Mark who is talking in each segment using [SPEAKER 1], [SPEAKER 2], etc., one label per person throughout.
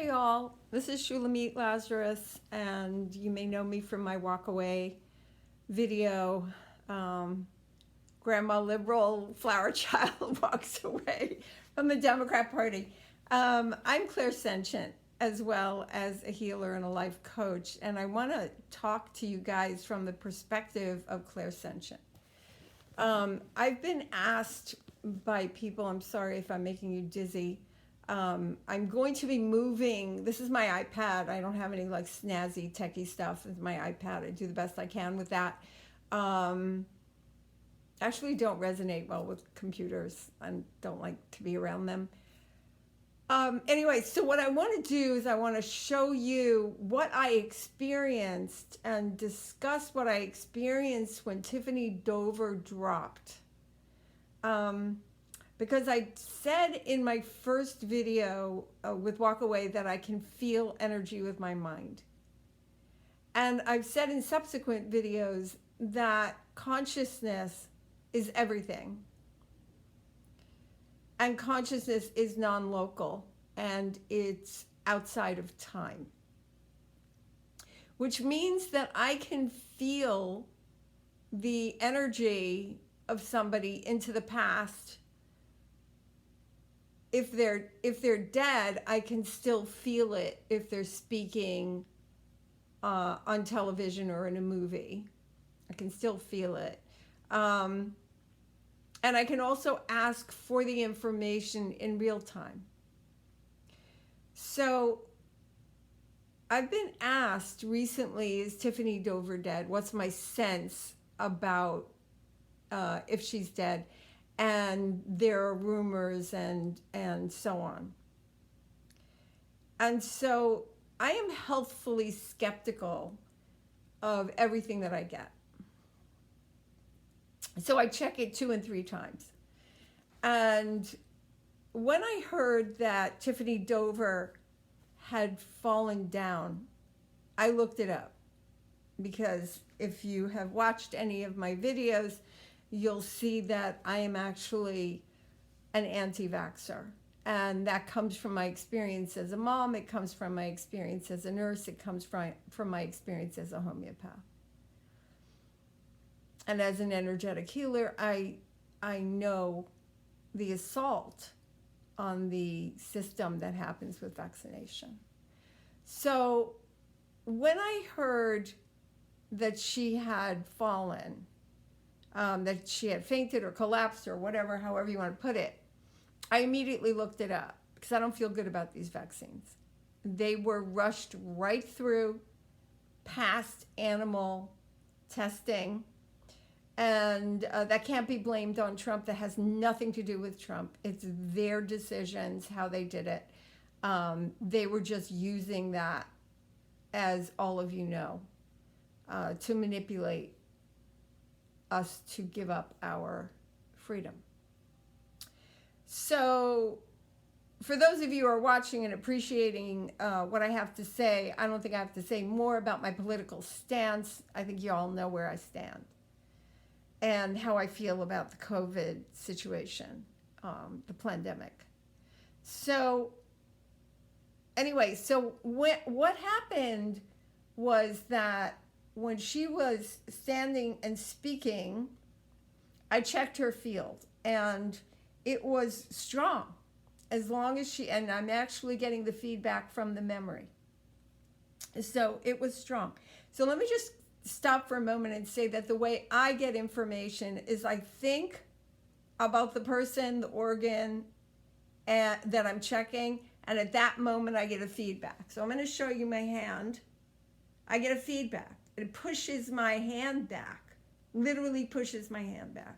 [SPEAKER 1] Hey all, this is Shulamit Lazarus, and you may know me from my Walkaway video. Grandma Liberal Flower Child walks away from the Democrat Party. I'm clairsentient as well as a healer and a life coach, and I want to talk to you guys from the perspective of clairsentient. I've been asked by people, I'm sorry if I'm making you dizzy, I'm going to be moving. This is my iPad. I don't have any like snazzy techie stuff. It's my iPad. I do the best I can with that. Actually don't resonate well with computers and don't like to be around them. Anyway, so what I want to do is I want to show you what I experienced and discuss what I experienced when Tiffany Dover dropped. Because I said in my first video with Walkaway that I can feel energy with my mind. And I've said in subsequent videos that consciousness is everything. And consciousness is non-local and it's outside of time. Which means that I can feel the energy of somebody into the past. If they're dead, I can still feel it if they're speaking on television or in a movie. I can still feel it. And I can also ask for the information in real time. So I've been asked recently, is Tiffany Dover dead? What's my sense about if she's dead? And there are rumors and so on. And so I am healthfully skeptical of everything that I get. So I check it 2 and 3 times. And when I heard that Tiffany Dover had fallen down, I looked it up. Because if you have watched any of my videos, you'll see that I am actually an anti-vaxxer. And that comes from my experience as a mom, it comes from my experience as a nurse, it comes from my experience as a homeopath. And as an energetic healer, I know the assault on the system that happens with vaccination. So when I heard that she had fallen, that she had fainted or collapsed or whatever, however you want to put it, I immediately looked it up because I don't feel good about these vaccines. They were rushed right through past animal testing, and that can't be blamed on Trump. That has nothing to do with Trump. It's their decisions, how they did it. They were just using that, as all of you know, to manipulate us to give up our freedom. So for those of you who are watching and appreciating what I have to say, I don't think I have to say more about my political stance. I think you all know where I stand and how I feel about the COVID situation, the pandemic. So anyway, so what happened was that when she was standing and speaking, I checked her field and it was strong as long as she, and I'm actually getting the feedback from the memory. So it was strong. So let me just stop for a moment and say that the way I get information is I think about the person, the organ that I'm checking, and at that moment I get a feedback. So I'm going to show you my hand. I get a feedback. It pushes my hand back, literally pushes my hand back,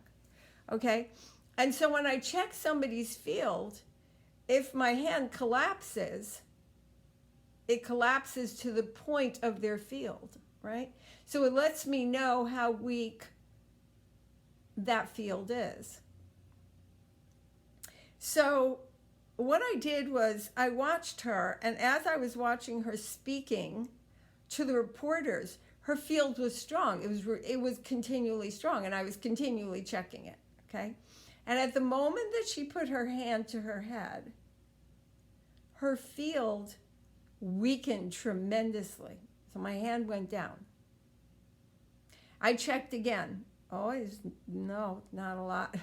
[SPEAKER 1] okay? And so when I check somebody's field, if my hand collapses, it collapses to the point of their field, right? So it lets me know how weak that field is. So what I did was I watched her, and as I was watching her speaking to the reporters, her field was strong. It was continually strong, and I was continually checking it, okay? And at the moment that she put her hand to her head, her field weakened tremendously. So my hand went down. I checked again. Oh, no, not a lot.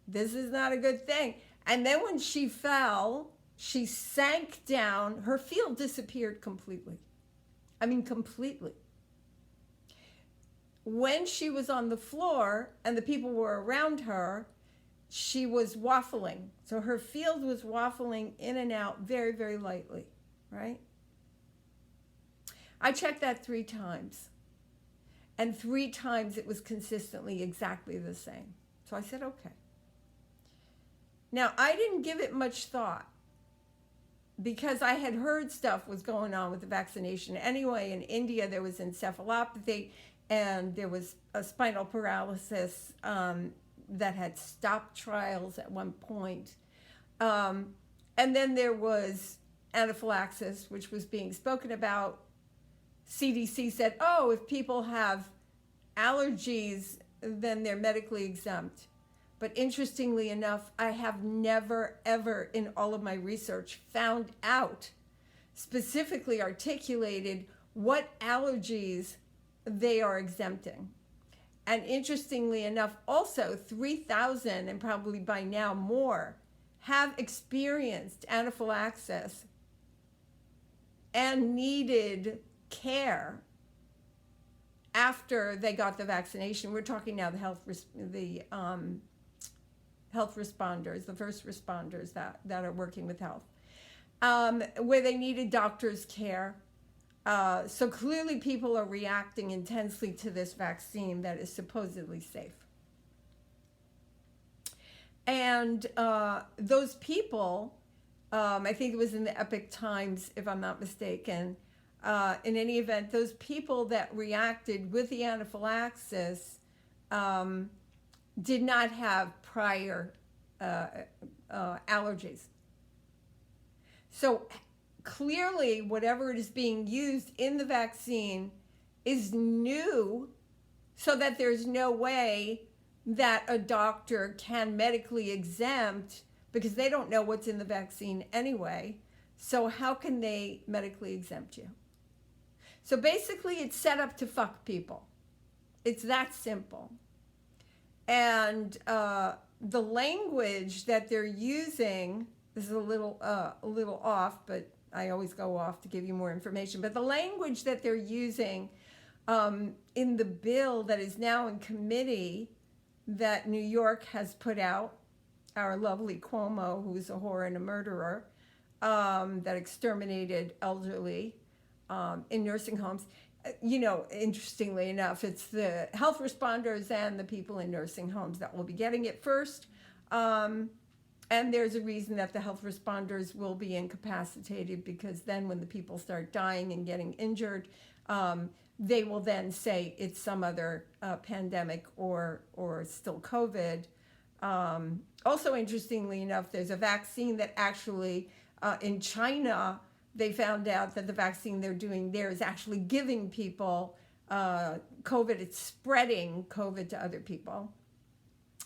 [SPEAKER 1] This is not a good thing. And then when she fell, she sank down. Her field disappeared completely. I mean, completely. When she was on the floor and the people were around her, she was waffling. So her field was waffling in and out very, very lightly, right? I checked that 3 times. And 3 times it was consistently exactly the same. So I said, okay. Now, I didn't give it much thought because I had heard stuff was going on with the vaccination. Anyway, in India, there was encephalopathy and there was a spinal paralysis that had stopped trials at one point. And then there was anaphylaxis, which was being spoken about. CDC said, oh, if people have allergies, then they're medically exempt. But interestingly enough, I have never, ever in all of my research found out, specifically articulated, what allergies they are exempting. And interestingly enough, also 3,000, and probably by now more, have experienced anaphylaxis and needed care after they got the vaccination. We're talking now the health responders, the first responders that are working with health, where they needed doctor's care. So clearly people are reacting intensely to this vaccine that is supposedly safe. And those people, I think it was in the Epic Times, if I'm not mistaken, in any event, those people that reacted with the anaphylaxis did not have prior allergies. So clearly, whatever it is being used in the vaccine is new, so that there's no way that a doctor can medically exempt, because they don't know what's in the vaccine anyway. So how can they medically exempt you? So basically, it's set up to fuck people. It's that simple. And the language that they're using, this is a little off, but I always go off to give you more information. But the language that they're using in the bill that is now in committee that New York has put out, our lovely Cuomo, who's a whore and a murderer, that exterminated elderly in nursing homes. You know, interestingly enough, it's the health responders and the people in nursing homes that will be getting it first. And there's a reason that the health responders will be incapacitated, because then when the people start dying and getting injured, they will then say it's some other pandemic or still COVID. Also, interestingly enough, there's a vaccine that actually in China, they found out that the vaccine they're doing there is actually giving people COVID. It's spreading COVID to other people.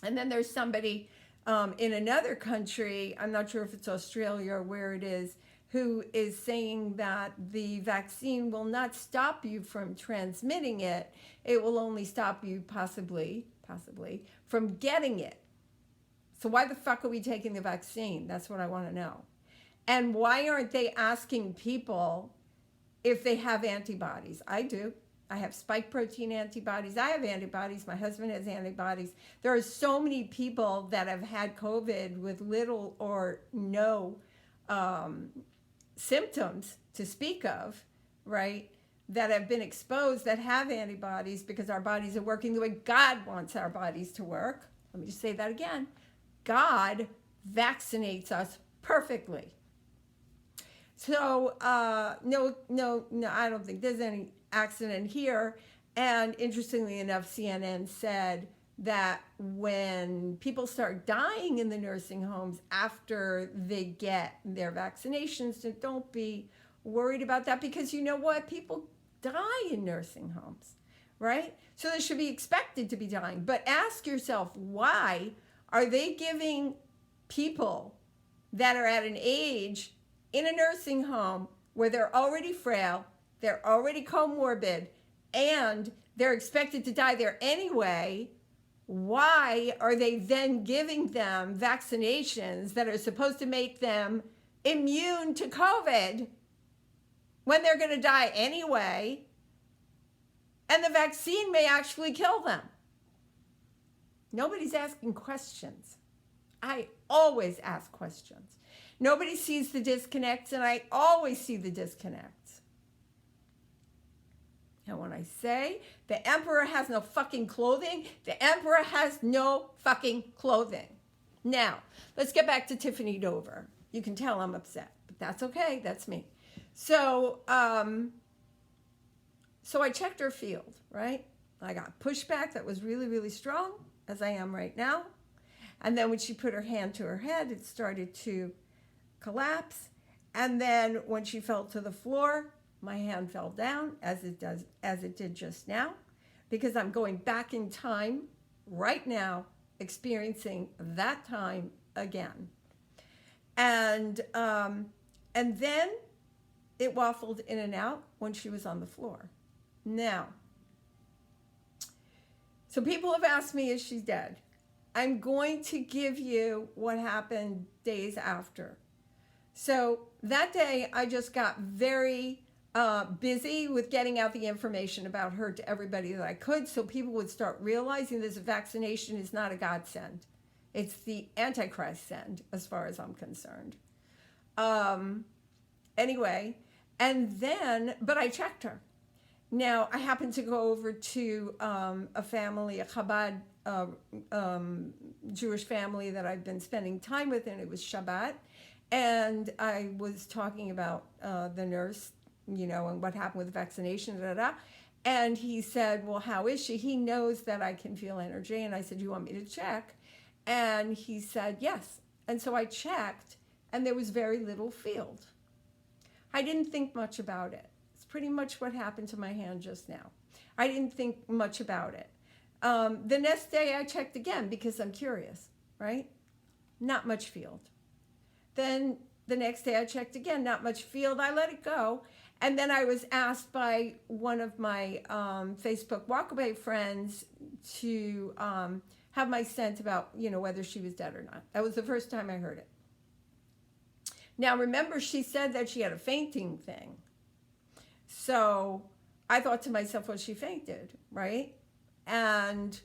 [SPEAKER 1] And then there's somebody in another country, I'm not sure if it's Australia or where it is, who is saying that the vaccine will not stop you from transmitting it. It will only stop you possibly from getting it. So why the fuck are we taking the vaccine? That's what I want to know. And why aren't they asking people if they have antibodies? I do. I have spike protein antibodies. I have antibodies. My husband has antibodies. There are so many people that have had COVID with little or no symptoms to speak of, right, that have been exposed, that have antibodies, because our bodies are working the way God wants our bodies to work. Let me just say that again. God vaccinates us perfectly. So no, I don't think there's any accident here. And interestingly enough, CNN said that when people start dying in the nursing homes after they get their vaccinations, so don't be worried about that, because you know what? People die in nursing homes, right? So they should be expected to be dying. But ask yourself, why are they giving people that are at an age in a nursing home where they're already frail, they're already comorbid, and they're expected to die there anyway, why are they then giving them vaccinations that are supposed to make them immune to COVID when they're going to die anyway, and the vaccine may actually kill them? Nobody's asking questions. I always ask questions. Nobody sees the disconnects, and I always see the disconnects. And when I say the emperor has no fucking clothing, the emperor has no fucking clothing. Now, let's get back to Tiffany Dover. You can tell I'm upset, but that's okay. That's me. So I checked her field, right? I got pushback that was really, really strong, as I am right now. And then when she put her hand to her head, it started to collapse. And then when she fell to the floor, my hand fell down as it did just now, because I'm going back in time right now, experiencing that time again. And then it waffled in and out when she was on the floor. Now, so people have asked me, is she dead? I'm going to give you what happened days after. So that day, I just got very busy with getting out the information about her to everybody that I could, so people would start realizing this vaccination is not a godsend. It's the Antichrist send, as far as I'm concerned. Anyway, and then, but I checked her. Now, I happened to go over to a family, a Chabad Jewish family that I've been spending time with, and it was Shabbat. And I was talking about the nurse, you know, and what happened with the vaccination, And he said, well, how is she? He knows that I can feel energy. And I said, you want me to check? And he said, yes. And so I checked, and there was very little field. I didn't think much about it. It's pretty much what happened to my hand just now. I didn't think much about it. The next day I checked again because I'm curious, right? Not much field. Then the next day I checked again, not much field. I let it go. And then I was asked by one of my Facebook Walkaway friends to have my sense about, you know, whether she was dead or not. That was the first time I heard it. Now, remember, she said that she had a fainting thing. So I thought to myself, well, she fainted, right? And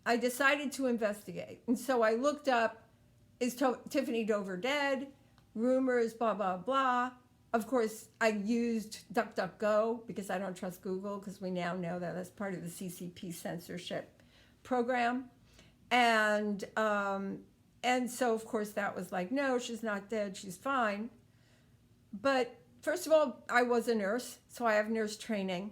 [SPEAKER 1] I decided to investigate. And so I looked up, is Tiffany Dover dead? Rumors, blah, blah, blah. Of course, I used DuckDuckGo because I don't trust Google, because we now know that that's part of the CCP censorship program. And so, of course, that was like, no, she's not dead. She's fine. But first of all, I was a nurse, so I have nurse training.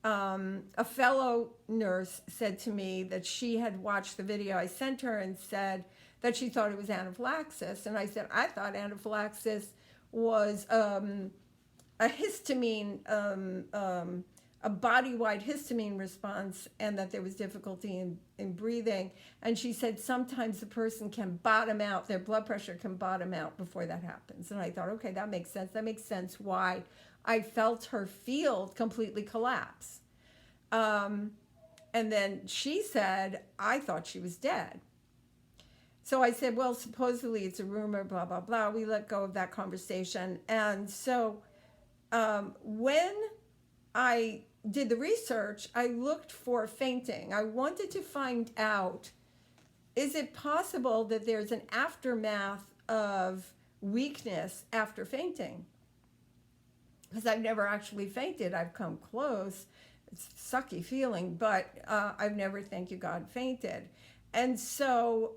[SPEAKER 1] A fellow nurse said to me that she had watched the video I sent her and said that she thought it was anaphylaxis. And I said, I thought anaphylaxis was a histamine, a body-wide histamine response, and that there was difficulty in breathing. And she said sometimes the person can bottom out, their blood pressure can bottom out before that happens. And I thought, okay, that makes sense. That makes sense why I felt her field completely collapse. And then she said, I thought she was dead. So I said, well, supposedly it's a rumor, blah, blah, blah. We let go of that conversation. And so when I did the research, I looked for fainting. I wanted to find out, is it possible that there's an aftermath of weakness after fainting? Because I've never actually fainted. I've come close. It's a sucky feeling, but I've never, thank you God, fainted. And so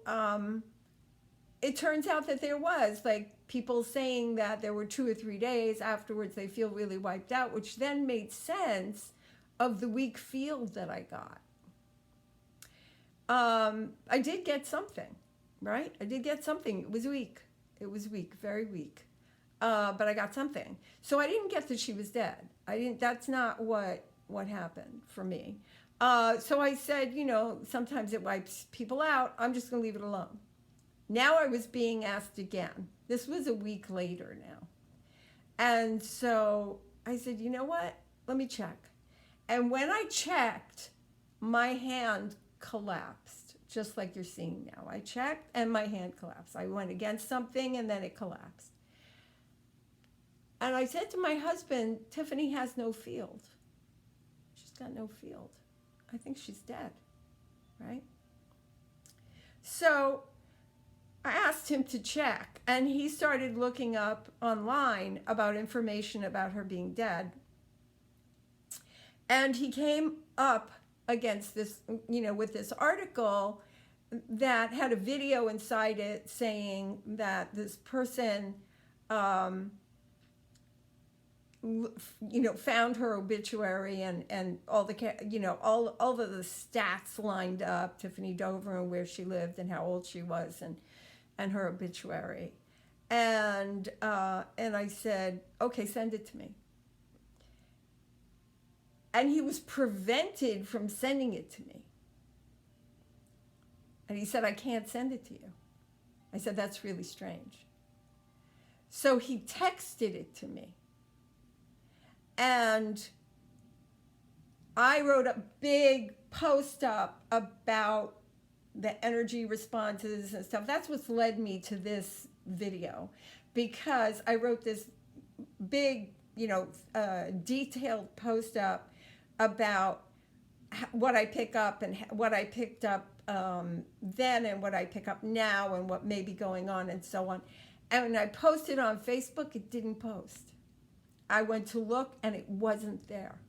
[SPEAKER 1] it turns out that there was, like, people saying that there were 2 or 3 days afterwards they feel really wiped out, which then made sense of the weak field that I got. I did get something, right? I did get something. It was weak. It was weak, very weak. But I got something. So I didn't get that she was dead. That's not what happened for me. So I said, you know, sometimes it wipes people out. I'm just going to leave it alone. Now I was being asked again. This was a week later now. And so I said, you know what? Let me check. And when I checked, my hand collapsed, just like you're seeing now. I checked and my hand collapsed. I went against something and then it collapsed. And I said to my husband, Tiffany has no field. She's got no field. I think she's dead, right? So I asked him to check, and he started looking up online about information about her being dead. And he came up against this, with this article that had a video inside it saying that this person, found her obituary and all the, all of the stats lined up, Tiffany Dover and where she lived and how old she was and her obituary. And I said, okay, send it to me. And he was prevented from sending it to me. And he said, I can't send it to you. I said, that's really strange. So he texted it to me. And I wrote a big post up about the energy responses and stuff. That's what's led me to this video, because I wrote this big, detailed post up about what I pick up and what I picked up then and what I pick up now and what may be going on and so on. And when I posted on Facebook, it didn't post. I went to look and it wasn't there.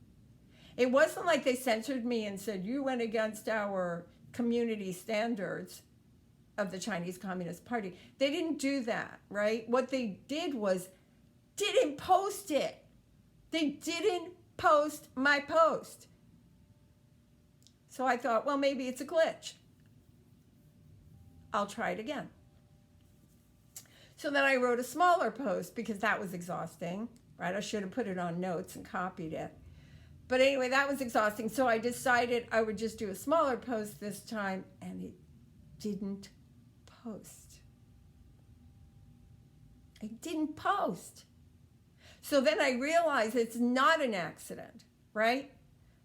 [SPEAKER 1] It wasn't like they censored me and said, you went against our community standards of the Chinese Communist Party. They didn't do that, right? What they did was didn't post it. They didn't post my post. So I thought, well, maybe it's a glitch. I'll try it again. So then I wrote a smaller post because that was exhausting, right? I should have put it on notes and copied it. But anyway, that was exhausting. So I decided I would just do a smaller post this time, and it didn't post. It didn't post. So then I realized it's not an accident, right?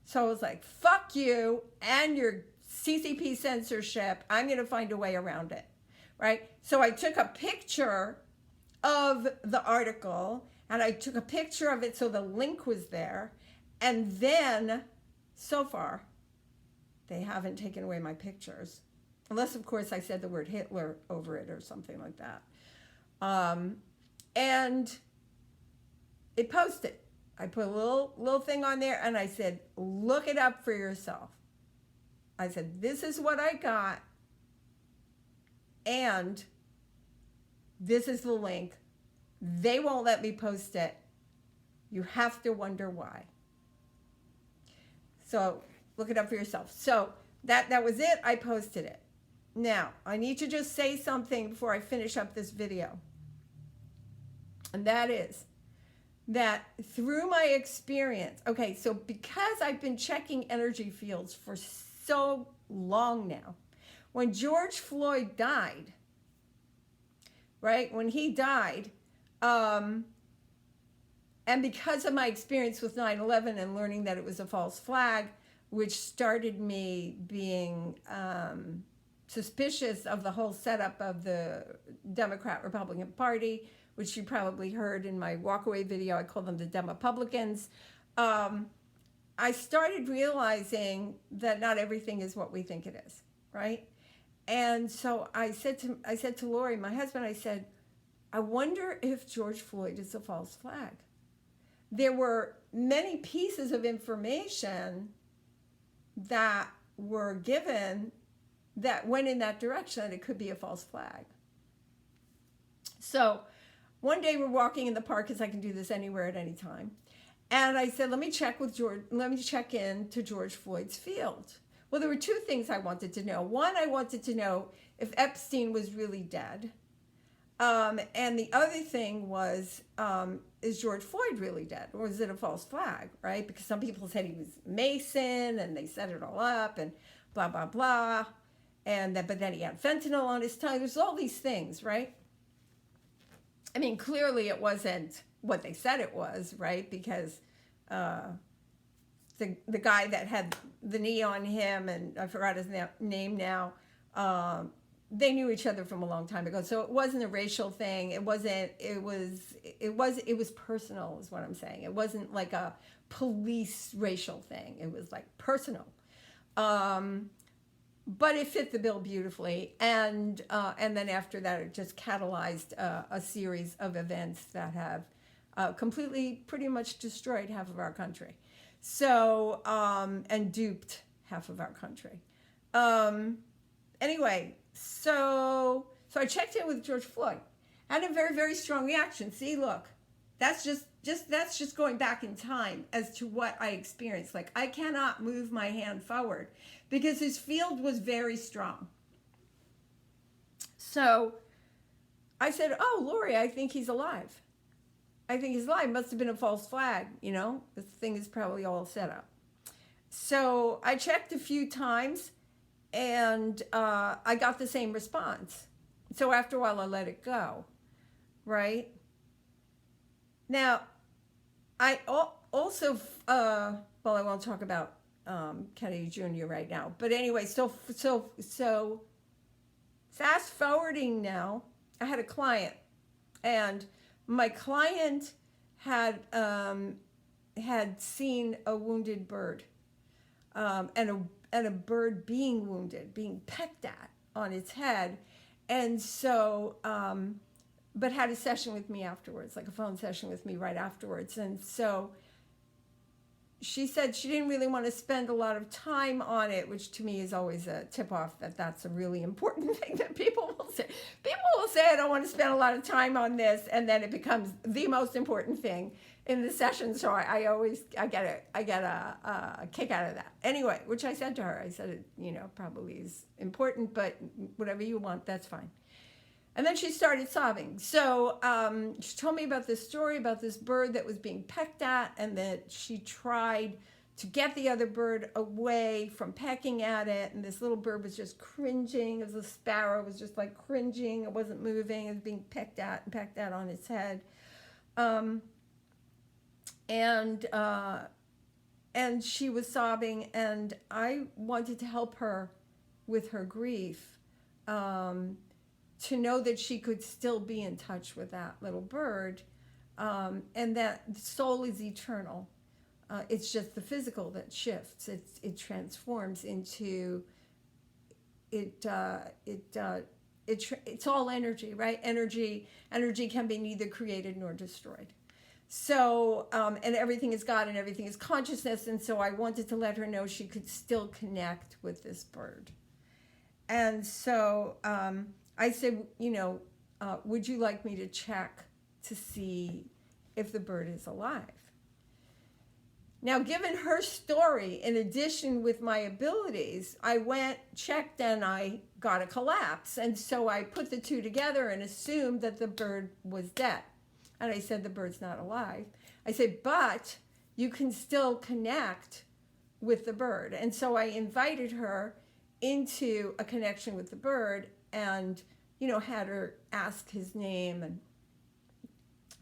[SPEAKER 1] So I was like, fuck you and your CCP censorship. I'm going to find a way around it, right? So I took a picture of the article, and I took a picture of it so the link was there. And then, so far, they haven't taken away my pictures. Unless, of course, I said the word Hitler over it or something like that. And it posted. I put a little thing on there, and I said, look it up for yourself. I said, this is what I got, and this is the link. They won't let me post it. You have to wonder why. So look it up for yourself. So that was it. I posted it. Now, I need to just say something before I finish up this video. And that is that through my experience, okay, so because I've been checking energy fields for so long now, when George Floyd died, right, when he died, and because of my experience with 9/11 and learning that it was a false flag, which started me being suspicious of the whole setup of the Democrat-Republican Party, which you probably heard in my Walkaway video, I call them the Demopublicans. I started realizing that not everything is what we think it is, right? And so I said to Lori, my husband, I said, I wonder if George Floyd is a false flag. There were many pieces of information that were given that went in that direction, that it could be a false flag. So one day we're walking in the park, because I can do this anywhere at any time. And I said, let me check in to George Floyd's field. Well, there were two things I wanted to know. One, I wanted to know if Epstein was really dead. And the other thing was, is George Floyd really dead? Or is it a false flag, right? Because some people said he was Mason, and they set it all up, and blah, blah, blah. But then he had fentanyl on his tongue. There's all these things, right? I mean, clearly it wasn't what they said it was, right? Because the guy that had the knee on him, and I forgot his name now, they knew each other from a long time ago. So it wasn't a racial thing. It was personal, is what I'm saying. It wasn't like a police racial thing. It was like personal. But it fit the bill beautifully, and then after that, it just catalyzed a series of events that have completely, pretty much destroyed half of our country. So and duped half of our country. Anyway, so I checked in with George Floyd. Had a very, very strong reaction. See, look, that's just going back in time as to what I experienced. Like, I cannot move my hand forward because his field was very strong. So I said, oh, Lori, I think he's alive. I think he's alive. Must have been a false flag, you know? This thing is probably all set up. So I checked a few times, and I got the same response. So after a while, I let it go, right? Now, I also, well, I won't talk about Kennedy Jr. right now. But anyway, so fast forwarding now, I had a client, and my client had seen a wounded bird, and a bird being wounded, being pecked at on its head, and so but had a session with me afterwards, like a phone session with me right afterwards. And so she said she didn't really want to spend a lot of time on it, which to me is always a tip-off that that's a really important thing that people will say. People will say, I don't want to spend a lot of time on this, and then it becomes the most important thing in the session. So I get a kick out of that. Anyway, which I said to her, I said, it, you know, probably is important, but whatever you want, that's fine. And then she started sobbing. So she told me about this story about this bird that was being pecked at, and that she tried to get the other bird away from pecking at it. And this little bird was just cringing. It was a sparrow, was just like cringing. It wasn't moving. It was being pecked at on its head. And she was sobbing, and I wanted to help her with her grief. To know that she could still be in touch with that little bird, and that soul is eternal. It's just the physical that shifts. It transforms into it's all energy, right? Energy can be neither created nor destroyed. So and everything is God and everything is consciousness, and so I wanted to let her know she could still connect with this bird. And so I said, you know, would you like me to check to see if the bird is alive? Now, given her story, in addition with my abilities, I went, checked, and I got a collapse. And so I put the two together and assumed that the bird was dead. And I said, the bird's not alive. I said, but you can still connect with the bird. And so I invited her into a connection with the bird, and, you know, had her ask his name, and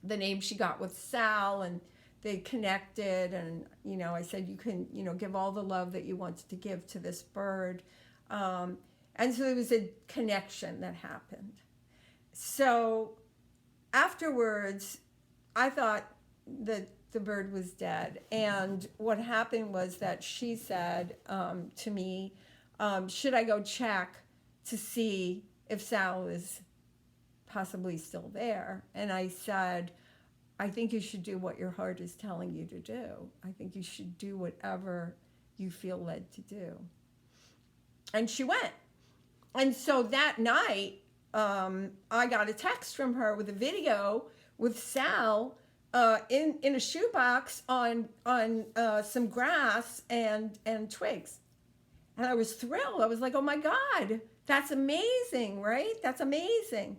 [SPEAKER 1] the name she got with Sal, and they connected. And, you know, I said, you can, you know, give all the love that you wanted to give to this bird. And so there was a connection that happened. So afterwards, I thought that the bird was dead. And what happened was that she said to me, should I go check to see if Sal is possibly still there? And I said, I think you should do what your heart is telling you to do. I think you should do whatever you feel led to do. And she went. And so that night, I got a text from her with a video with Sal in a shoebox on some grass and twigs. And I was thrilled. I was like, oh my God, that's amazing, right? That's amazing.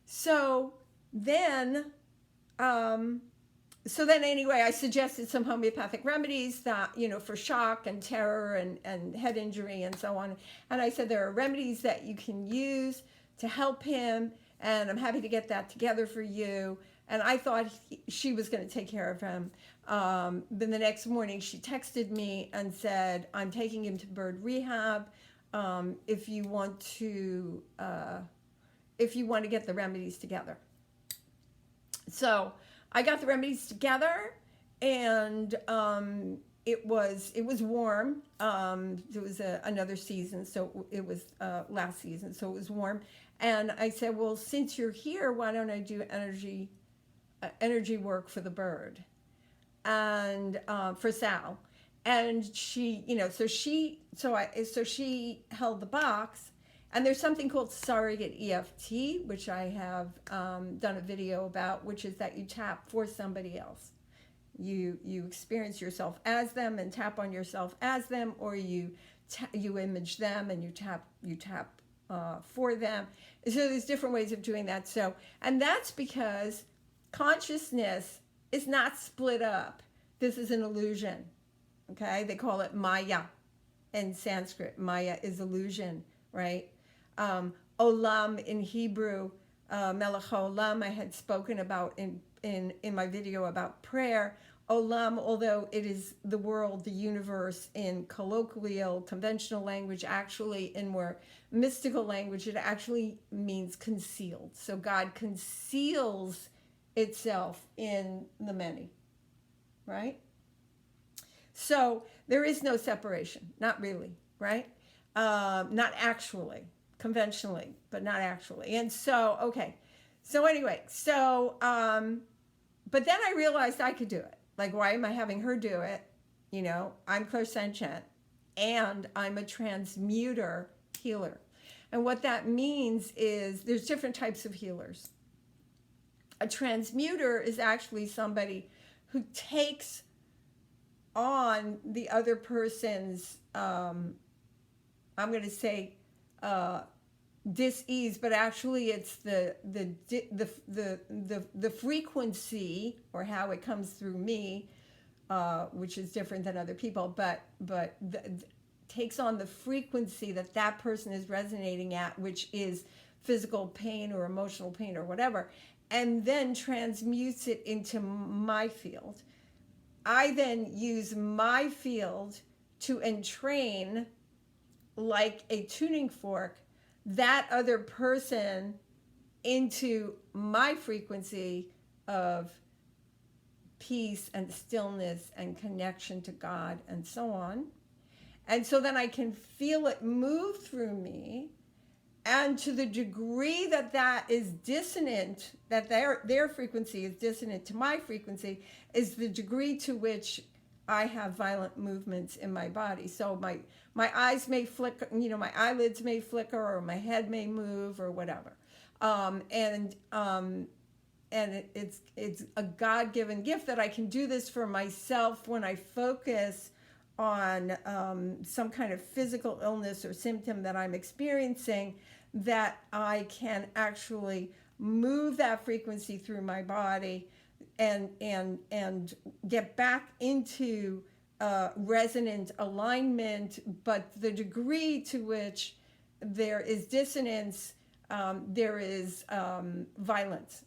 [SPEAKER 1] So then anyway, I suggested some homeopathic remedies that, you know, for shock and terror and head injury and so on. And I said, there are remedies that you can use to help him. and I'm happy to get that together for you. And I thought she was going to take care of him. Then the next morning she texted me and said, I'm taking him to bird rehab. If you want to get the remedies together. So I got the remedies together, and it was warm. It was another season, so it was last season, so it was warm. And I said, well, since you're here, why don't I do energy work for the bird, and for Sal. And she, so she held the box. And there's something called Surrogate Eft, which I have done a video about, which is that you tap for somebody else. You experience yourself as them and tap on yourself as them, or you image them and you tap for them. So there's different ways of doing that. So, and that's because consciousness is not split up. This is an illusion. Okay, they call it Maya in Sanskrit. Maya is illusion, right? Olam in Hebrew, Melech HaOlam, I had spoken about in my video about prayer. Olam, although it is the world, the universe in colloquial, conventional language, actually in more mystical language, it actually means concealed. So God conceals itself in the many, right? So there is no separation, not really, right? Not actually. Conventionally, but not actually. And so, okay. So anyway, but then I realized I could do it. Like, why am I having her do it? I'm clairsentient, and I'm a transmuter healer. And what that means is there's different types of healers. A transmuter is actually somebody who takes on the other person's, I'm going to say, dis-ease, but actually it's the frequency, or how it comes through me, which is different than other people, but takes on the frequency that person is resonating at, which is physical pain or emotional pain or whatever, and then transmutes it into my field. I then use my field to entrain, like a tuning fork, that other person into my frequency of peace and stillness and connection to God and so on. And so then I can feel it move through me. And to the degree that is dissonant, that their frequency is dissonant to my frequency, is the degree to which I have violent movements in my body. So my eyes may flicker, my eyelids may flicker, or my head may move, or whatever. And it's a God-given gift that I can do this for myself when I focus on some kind of physical illness or symptom that I'm experiencing, that I can actually move that frequency through my body and get back into resonant alignment. But the degree to which there is dissonance, there is violence.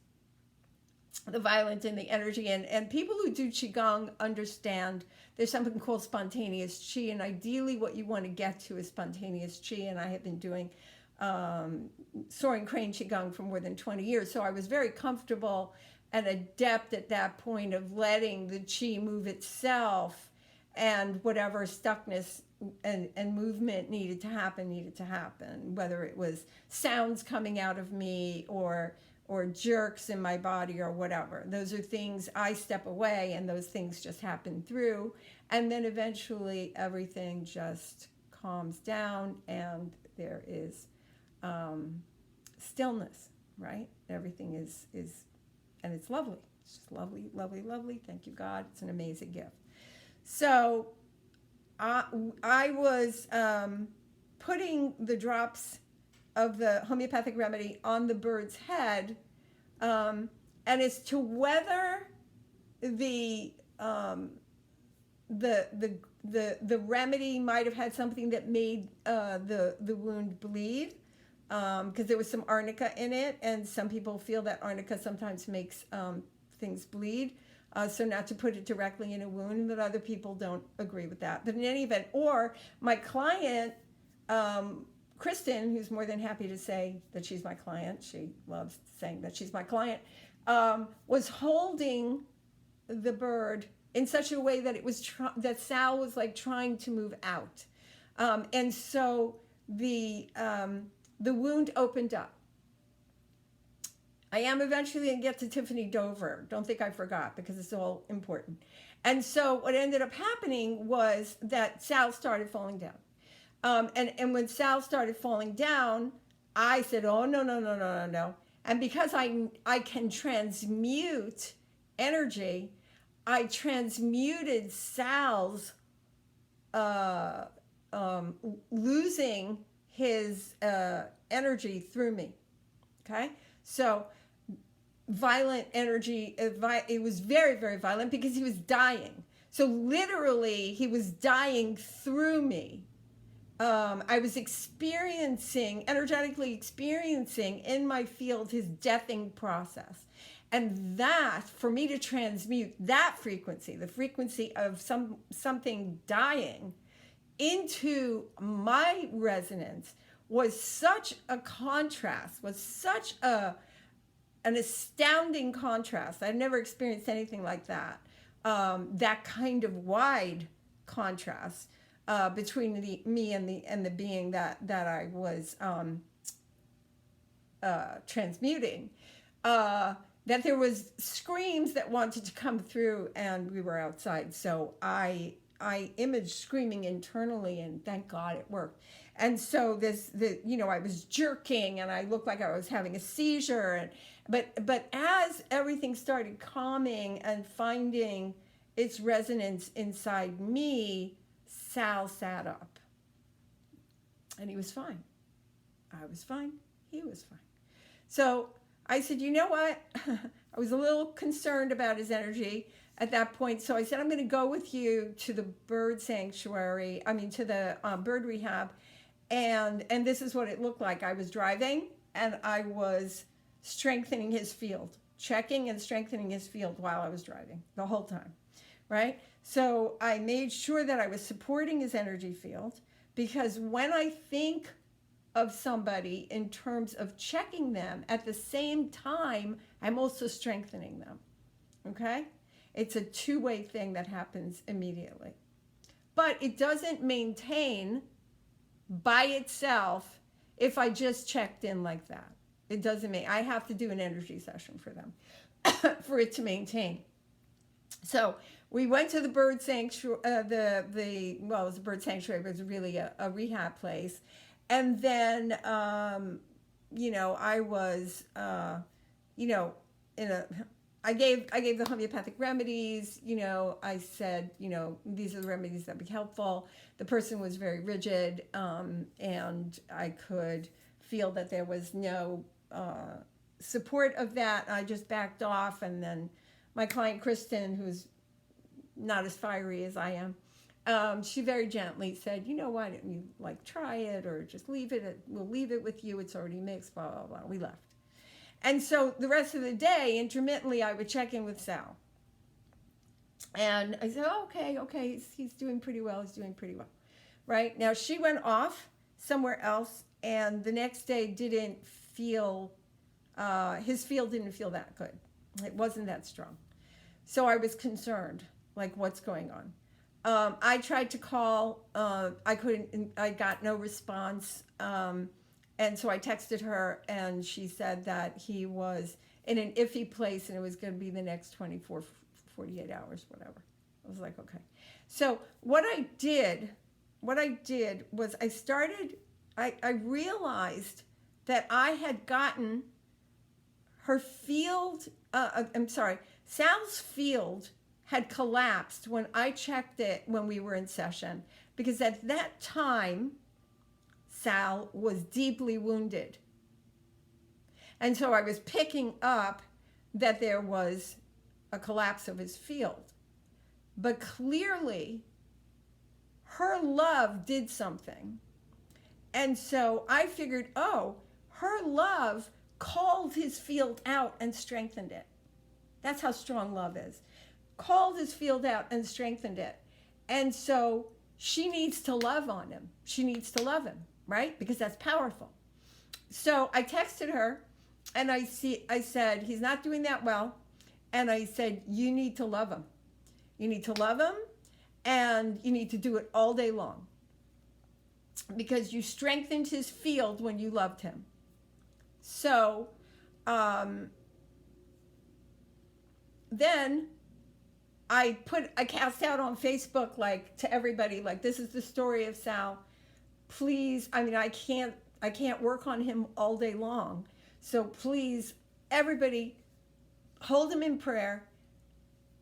[SPEAKER 1] The violence in the energy. And people who do Qigong understand there's something called spontaneous Qi, and ideally what you want to get to is spontaneous Qi. And I have been doing soaring crane Qigong for more than 20 years. So I was very comfortable and adept at that point of letting the Qi move itself, and whatever stuckness and movement needed to happen, whether it was sounds coming out of me or jerks in my body or whatever. Those are things I step away, and those things just happen through. And then eventually everything just calms down, and there is stillness, right? Everything is, and it's lovely. It's just lovely, lovely, lovely. Thank you, God. It's an amazing gift. So I was putting the drops of the homeopathic remedy on the bird's head, and as to whether the remedy might have had something that made the wound bleed, because there was some arnica in it, and some people feel that arnica sometimes makes things bleed. So not to put it directly in a wound, but other people don't agree with that. But in any event, or my client, Kristen, who's more than happy to say that she's my client, she loves saying that she's my client, was holding the bird in such a way that it was that Sal was like trying to move out, and so the wound opened up. I am eventually going to get to Tiffany Dover. Don't think I forgot, because it's all important. And so what ended up happening was that Sal started falling down. And when Sal started falling down, I said, oh, no, no, no, no, no, no. And because I can transmute energy, I transmuted Sal's losing his energy through me. Okay? So violent energy, it was very, very violent because he was dying. So literally he was dying through me. I was energetically experiencing in my field his deathing process. And that, for me to transmute that frequency, the frequency of something dying into my resonance, was such a contrast, was such an astounding contrast. I've never experienced anything like that. That kind of wide contrast between me and the being that I was transmuting. That there was screams that wanted to come through, and we were outside. So I imaged screaming internally, and thank God it worked. And so I was jerking, and I looked like I was having a seizure. But as everything started calming and finding its resonance inside me, Sal sat up, and he was fine. I was fine. He was fine. So I said, you know what? I was a little concerned about his energy at that point. So I said, I'm going to go with you to the bird sanctuary. To the bird rehab. And this is what it looked like. I was driving, and I was strengthening his field, checking and strengthening his field while I was driving the whole time, right? So I made sure that I was supporting his energy field, because when I think of somebody in terms of checking them, at the same time, I'm also strengthening them, okay? It's a two-way thing that happens immediately. But it doesn't maintain by itself if I just checked in like that. It doesn't mean I have to do an energy session for them for it to maintain. So we went to the bird sanctuary, it was a bird sanctuary, but it was really a rehab place. And then, I was, I gave the homeopathic remedies. I said, these are the remedies that would be helpful. The person was very rigid, and I could feel that there was no support of that. I just backed off, and then my client Kristen, who's not as fiery as I am, she very gently said, why don't you try it, or just leave it? We'll leave it with you. It's already mixed, blah, blah, blah. We left. And so the rest of the day, intermittently, I would check in with Sal. And I said, okay, he's doing pretty well. He's doing pretty well. Right? Now, she went off somewhere else, and the next day didn't feel, his field didn't feel that good. It wasn't that strong. So I was concerned, what's going on? I tried to call, I got no response. And so I texted her, and she said that he was in an iffy place, and it was going to be the next 24, 48 hours, whatever. I was like, okay. So what I did was I realized that I had gotten her field, Sal's field had collapsed when I checked it when we were in session, because at that time, Sal was deeply wounded. And so I was picking up that there was a collapse of his field. But clearly, her love did something. And so I figured, Her love called his field out and strengthened it. That's how strong love is. Called his field out and strengthened it. And so she needs to love on him. She needs to love him, right? Because that's powerful. So I texted her and I said, he's not doing that well. And I said, you need to love him. You need to love him and you need to do it all day long. Because you strengthened his field when you loved him. So then I cast out on Facebook, like, to everybody, like, this is the story of Sal. Please, I mean, I can't work on him all day long. So please, everybody, hold him in prayer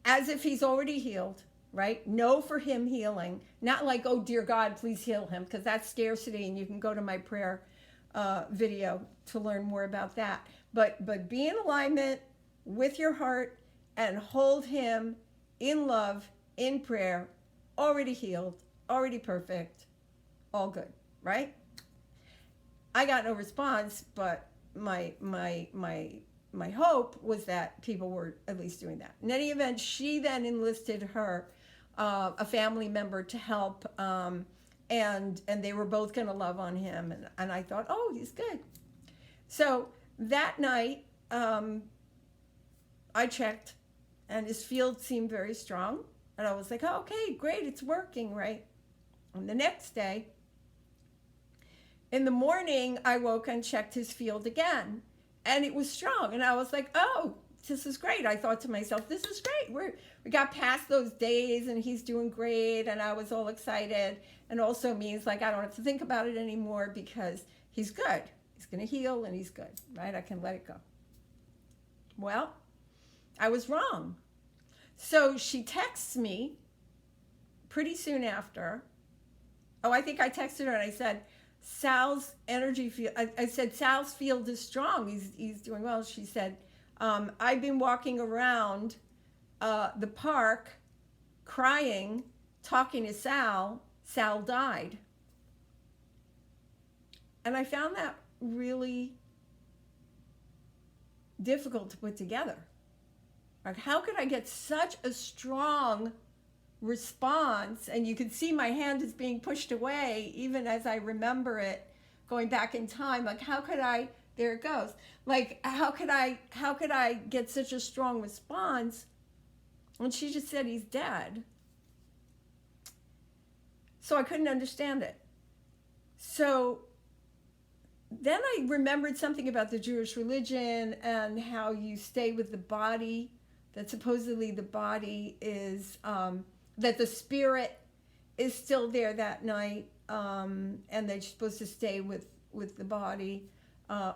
[SPEAKER 1] as if he's already healed, right? Know for him healing. Not like, oh, dear God, please heal him, because that's scarcity, and you can go to my prayer video to learn more about that. But be in alignment with your heart and hold him in love, in prayer, already healed, already perfect, all good, right? I got no response, but my hope was that people were at least doing that. In any event, she then enlisted a family member to help, and they were both going to love on him, and I thought, oh, he's good. So that night, I checked, and his field seemed very strong, and I was like, oh, okay, great, it's working, right? And the next day, in the morning, I woke and checked his field again, and it was strong, and I was like, oh, this is great. I thought to myself, this is great. We got past those days, and he's doing great, and I was all excited, and also means, like, I don't have to think about it anymore because he's good. He's going to heal, and he's good, right? I can let it go. Well, I was wrong. So she texts me pretty soon after. Oh, I think I texted her and I said, Sal's energy field, I said, Sal's field is strong. He's doing well. She said, I've been walking around the park crying, talking to Sal. Sal died. And I found that really difficult to put together. Like, how could I get such a strong response? And you could see my hand is being pushed away, even as I remember it going back in time. Like, how could I, there it goes. Like, how could I get such a strong response when she just said he's dead? So I couldn't understand it. So then I remembered something about the Jewish religion and how you stay with the body, that supposedly the body is, that the spirit is still there that night, and that you're supposed to stay with the body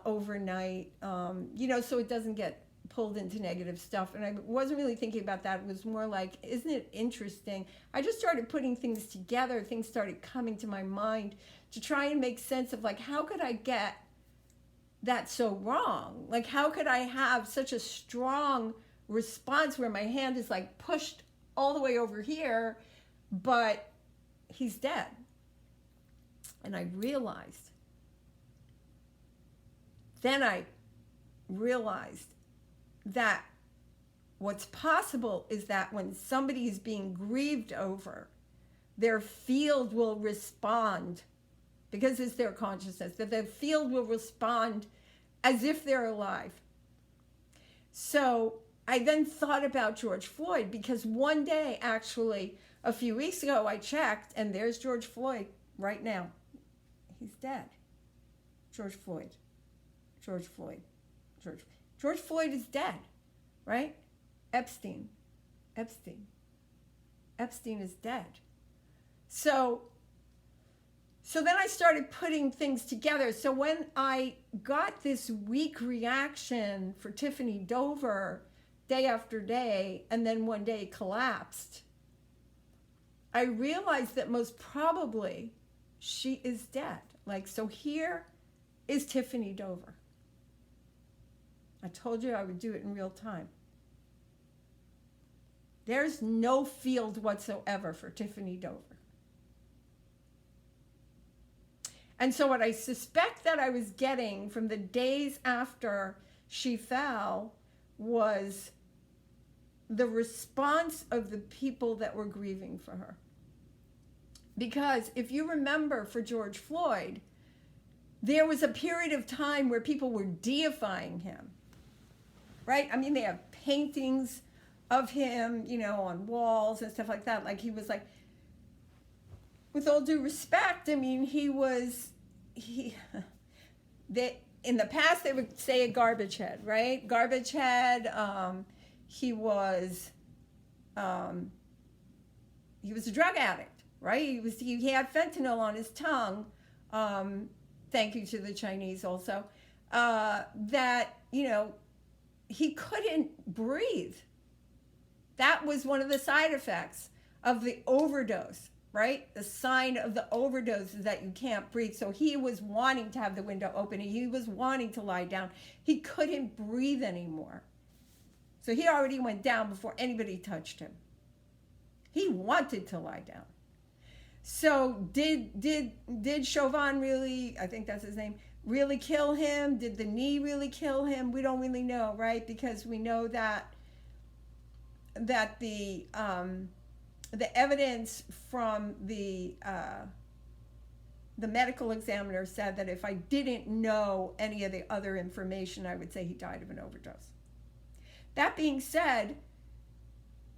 [SPEAKER 1] overnight, so it doesn't get pulled into negative stuff. And I wasn't really thinking about that. It was more like, isn't it interesting? I just started putting things together. Things started coming to my mind to try and make sense of, like, how could I get that so wrong? Like, how could I have such a strong response where my hand is, like, pushed all the way over here, but he's dead? And I realized, then I realized that what's possible is that when somebody is being grieved over, their field will respond, because it's their consciousness, that the field will respond as if they're alive. So I then thought about George Floyd, because one day, actually, a few weeks ago, I checked, and there's George Floyd right now. He's dead. George Floyd is dead, right? Epstein is dead. So then I started putting things together. So when I got this weak reaction for Tiffany Dover day after day, and then one day collapsed, I realized that most probably she is dead. Like, so here is Tiffany Dover. I told you I would do it in real time. There's no field whatsoever for Tiffany Dover. And so what I suspect that I was getting from the days after she fell was the response of the people that were grieving for her. Because if you remember, for George Floyd, there was a period of time where people were deifying him, right? I mean, they have paintings of him, you know, on walls and stuff like that. Like, he was like, with all due respect, I mean, in the past they would say a garbage head, right? Garbage head. He was a drug addict, right? He had fentanyl on his tongue. Thank you to the Chinese also. That, you know, he couldn't breathe. That was one of the side effects of the overdose, right? The sign of the overdose is that you can't breathe. So he was wanting to have the window open. He was wanting to lie down. He couldn't breathe anymore. So he already went down before anybody touched him. He wanted to lie down. So did Chauvin really, I think that's his name, really kill him? Did the knee really kill him? We don't really know, right? Because we know that the evidence from the medical examiner said that if I didn't know any of the other information, I would say he died of an overdose. That being said,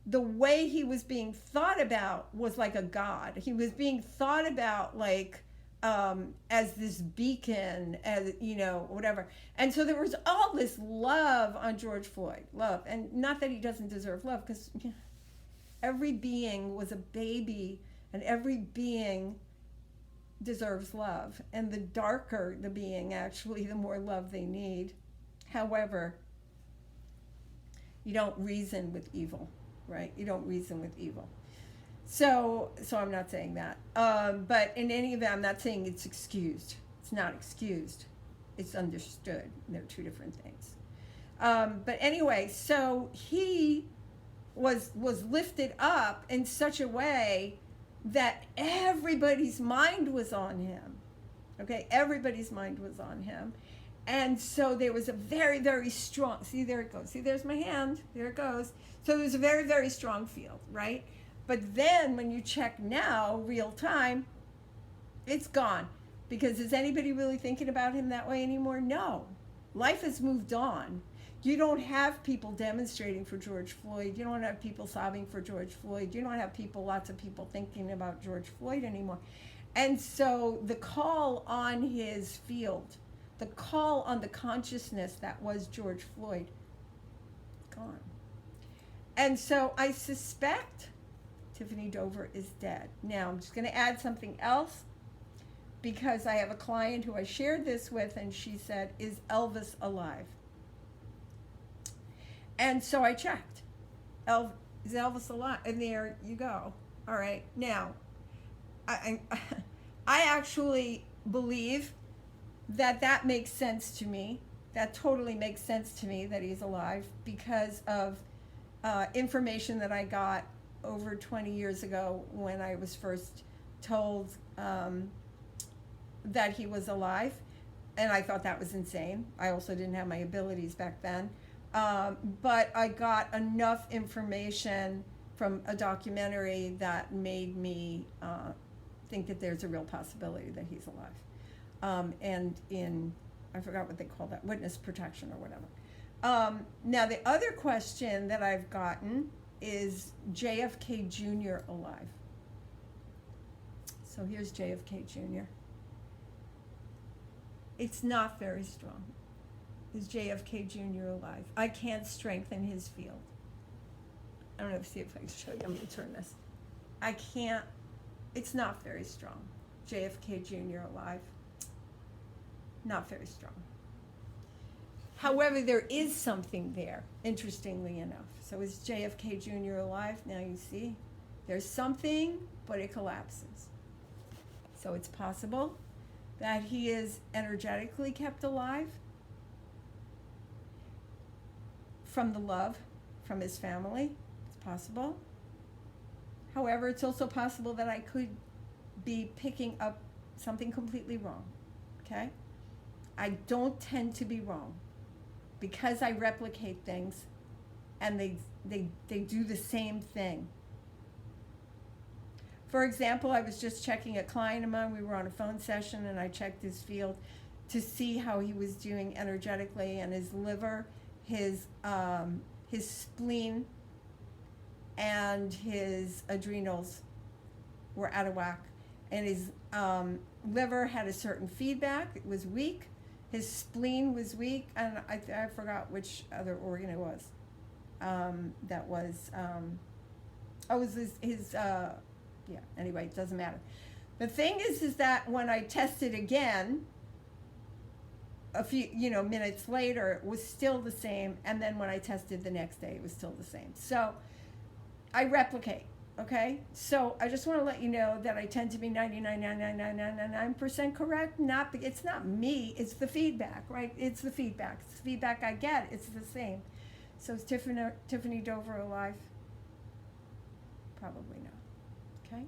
[SPEAKER 1] the way he was being thought about was like a god. He was being thought about like as this beacon, as, you know, whatever. And so there was all this love on George Floyd, love. And not that he doesn't deserve love, because every being was a baby, and every being deserves love. And the darker the being, actually, the more love they need. However, you don't reason with evil, right? You don't reason with evil. So I'm not saying that. But in any event, I'm not saying it's excused. It's not excused. It's understood. They're two different things. But anyway, so he was lifted up in such a way that everybody's mind was on him. Okay, everybody's mind was on him. And so there was a very, very strong, see, there it goes. See, there's my hand. There it goes. So there was a very, very strong field, right? But then when you check now, real time, it's gone. Because is anybody really thinking about him that way anymore? No. Life has moved on. You don't have people demonstrating for George Floyd. You don't have people sobbing for George Floyd. You don't have lots of people thinking about George Floyd anymore. And so the call on his field, the call on the consciousness that was George Floyd, gone. And so I suspect Tiffany Dover is dead. Now, I'm just going to add something else, because I have a client who I shared this with, and she said, is Elvis alive? And so I checked. Is Elvis alive? And there you go. All right. Now, I actually believe that makes sense to me. That totally makes sense to me that he's alive, because of information that I got over 20 years ago when I was first told that he was alive. And I thought that was insane. I also didn't have my abilities back then. But I got enough information from a documentary that made me think that there's a real possibility that he's alive. And in, I forgot what they call that, witness protection or whatever. Now, the other question that I've gotten is Jfk Jr alive? So here's Jfk Jr. It's not very strong. Is Jfk Jr alive? I can't strengthen his field. I don't know, see if I can show you. I'm going to turn this. I can't, it's not very strong. Jfk Jr alive. Not very strong. However, there is something there, interestingly enough. So is Jfk Jr alive? Now you see, there's something, but it collapses. So it's possible that he is energetically kept alive from the love from his family. It's possible. However, it's also possible that I could be picking up something completely wrong, okay? I don't tend to be wrong because I replicate things and they do the same thing. For example, I was just checking a client of mine. We were on a phone session and I checked his field to see how he was doing energetically, and his liver, his spleen, and his adrenals were out of whack. And his liver had a certain feedback. It was weak. His spleen was weak, and I forgot which other organ it was. That was, it was his yeah, anyway, it doesn't matter. The thing is that when I tested again, a few, minutes later, it was still the same. And then when I tested the next day, it was still the same. So I replicate, okay? So I just want to let you know that I tend to be 99.99999% correct. It's not me, it's the feedback, right? It's the feedback. It's the feedback I get. It's the same. So is Tiffany Dover alive? Probably not. Okay?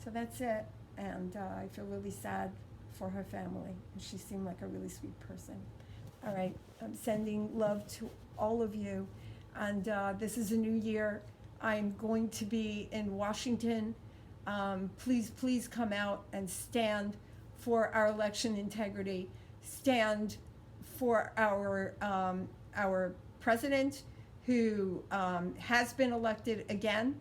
[SPEAKER 1] So that's it. And I feel really sad for her family. She seemed like a really sweet person. All right, I'm sending love to all of you. And this is a new year. I'm going to be in Washington. Please come out and stand for our election integrity. Stand for our president, who has been elected again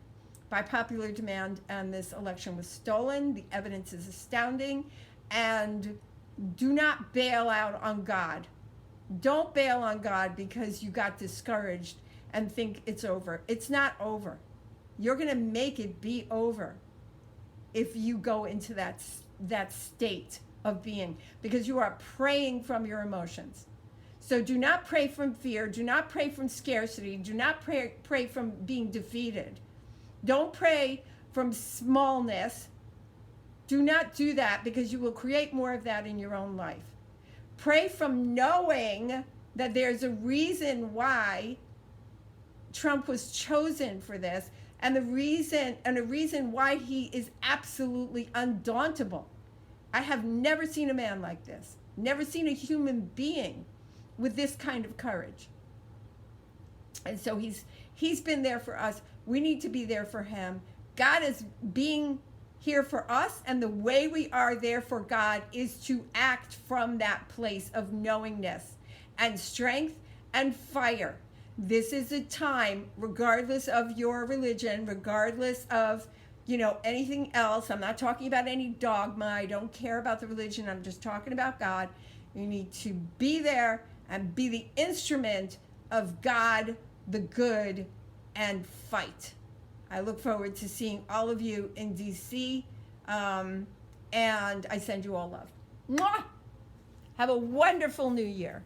[SPEAKER 1] by popular demand, and this election was stolen. The evidence is astounding. And do not bail out on God. Don't bail on God because you got discouraged and think it's over. It's not over. You're going to make it be over if you go into that state of being, because you are praying from your emotions. So do not pray from fear. Do not pray from scarcity. Do not pray from being defeated. Don't pray from smallness. Do not do that, because you will create more of that in your own life. Pray from knowing that there's a reason why Trump was chosen for this, and a reason why he is absolutely undauntable. I have never seen a man like this. Never seen a human being with this kind of courage. And so he's been there for us. We need to be there for him. God is being here for us, and the way we are there for God is to act from that place of knowingness and strength and fire. This is a time, regardless of your religion, regardless of anything else. I'm not talking about any dogma. I don't care about the religion. I'm just talking about God. You need to be there and be the instrument of God the good and fight. I look forward to seeing all of you in DC, and I send you all love. Mwah! Have a wonderful new year.